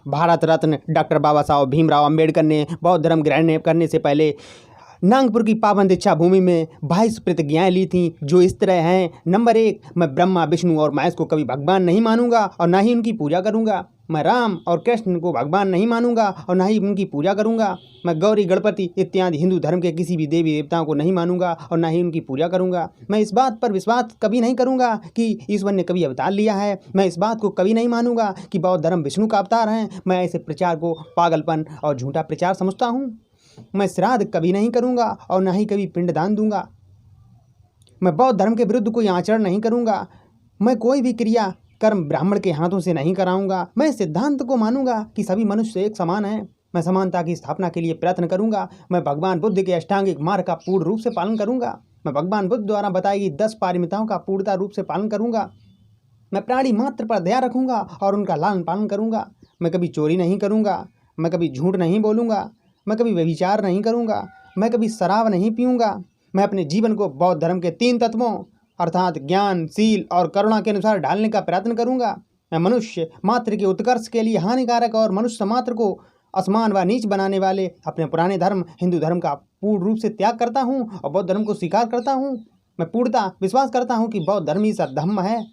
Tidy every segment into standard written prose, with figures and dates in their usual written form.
Bharat Ratna doctor बाबा साहब भीमराव अंबेडकर ने बौद्ध धर्म ग्रहण करने से पहले नागपुर की पावन दीक्षा भूमि में 22 प्रतिज्ञाएं ली थीं, जो इस तरह हैं। नंबर 1, मैं ब्रह्मा विष्णु और महेश को कभी भगवान नहीं मानूंगा और ना ही उनकी पूजा करूंगा। मैं राम और कृष्ण को भगवान नहीं मानूंगा और ना ही उनकी पूजा करूंगा। मैं गौरी गणपति इत्यादि हिंदू धर्म के किसी भी देवी देवताओं को नहीं मानूंगा और ना ही उनकी पूजा करूंगा। मैं इस बात पर विश्वास कभी नहीं करूंगा कि ईश्वर ने कभी अवतार लिया है। मैं इस बात को कभी नहीं मानूंगा कि बौद्ध धर्म विष्णु का अवतार है। मैं ऐसे प्रचार को पागलपन और झूठा प्रचार समझता हूँ। मैं श्राद्ध कभी नहीं करूंगा और ना ही कभी पिंडदान दूंगा। मैं बौद्ध धर्म के विरुद्ध कोई आचरण नहीं करूंगा। मैं कोई भी क्रिया कर्म ब्राह्मण के हाथों से नहीं कराऊंगा। मैं इस सिद्धांत को मानूंगा कि सभी मनुष्य एक समान हैं। मैं समानता की स्थापना के लिए प्रयत्न करूंगा। मैं भगवान बुद्ध के अष्टांगिक मार्ग का पूर्ण रूप से पालन करूंगा। मैं भगवान बुद्ध द्वारा बताई गई 10 पारमिताओं का पूर्णता रूप से पालन करूंगा। मैं प्राणी मात्र पर दया रखूंगा और उनका लालन पालन करूंगा। मैं कभी चोरी नहीं करूंगा। मैं कभी झूठ नहीं बोलूंगा। मैं कभी व्यभिचार नहीं करूंगा। मैं कभी शराब नहीं पीऊंगा। मैं अपने जीवन को बौद्ध धर्म के 3 तत्वों अर्थात ज्ञान, शील और करुणा के अनुसार ढालने का प्रयत्न करूंगा। मैं मनुष्य मात्र के उत्कर्ष के लिए हानिकारक और मनुष्य मात्र को असमान व नीच बनाने वाले अपने पुराने धर्म हिंदू धर्म का पूर्ण रूप से त्याग करता हूं और बौद्ध धर्म को स्वीकार करता हूं। मैं पूर्णतः विश्वास करता हूं कि बौद्ध धर्म ही सद्धर्म है।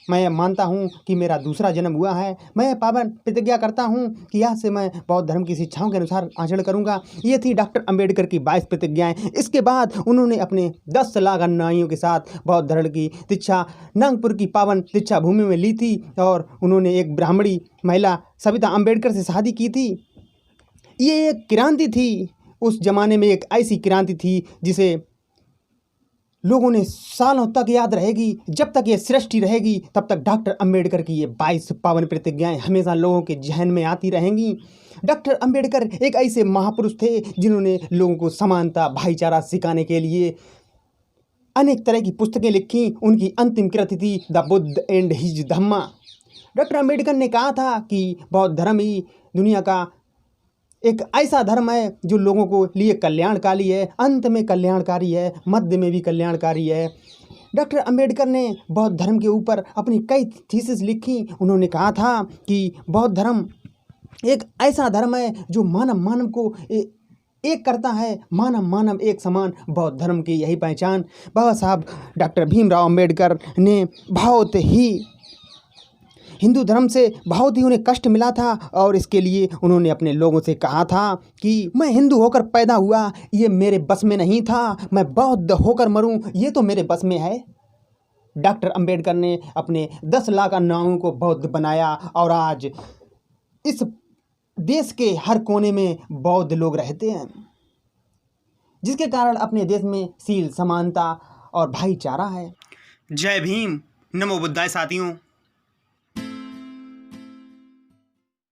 मैं यह मानता हूं कि मेरा दूसरा जन्म हुआ है। मैं यह पावन प्रतिज्ञा करता हूं कि आज से मैं बौद्ध धर्म की शिक्षाओं के अनुसार आचरण करूंगा। ये थी डॉक्टर अंबेडकर की 22 प्रतिज्ञाएं। इसके बाद उन्होंने अपने 10 लाख अनुयायियों के साथ बौद्ध धर्म की दीक्षा नागपुर की पावन दीक्षा भूमि में ली थी और उन्होंने एक ब्राह्मणी महिला सविता अंबेडकर से शादी की थी। ये एक क्रांति थी। उस जमाने में एक ऐसी क्रांति थी जिसे लोगों ने सालों तक याद रहेगी। जब तक ये सृष्टि रहेगी तब तक डॉक्टर अंबेडकर की ये 22 पावन प्रतिज्ञाएं हमेशा लोगों के जहन में आती रहेंगी। डॉक्टर अंबेडकर एक ऐसे महापुरुष थे जिन्होंने लोगों को समानता, भाईचारा सिखाने के लिए अनेक तरह की पुस्तकें लिखी। उनकी अंतिम कृति थी the Buddha and his Dhamma. Doctor Ambedkar ने कहा था कि बौद्ध धर्म ही दुनिया का एक ऐसा धर्म है जो लोगों को लिए कल्याणकारी है, अंत में कल्याणकारी है, मध्य में भी कल्याणकारी है। डॉक्टर अंबेडकर ने बौद्ध धर्म के ऊपर अपनी कई थीसिस लिखी। उन्होंने कहा था कि बौद्ध धर्म एक ऐसा धर्म है जो मानव को एक करता है, मानव एक समान। बौद्ध धर्म की यही पहचान बाबा साहब डॉक्टर भीमराव अंबेडकर ने बहुत ही हिंदू धर्म से बहुत ही उन्हें कष्ट मिला था और इसके लिए उन्होंने अपने लोगों से कहा था कि मैं हिंदू होकर पैदा हुआ, ये मेरे बस में नहीं था। मैं बौद्ध होकर मरूं, ये तो मेरे बस में है। डॉक्टर अंबेडकर ने अपने 10 लाख अनुयायियों को बौद्ध बनाया और आज इस देश के हर कोने में बौद्ध लोग रहते हैं, जिसके कारण अपने देश में शील, समानता और भाईचारा है। जय भीम, नमो बुद्धाय साथियों।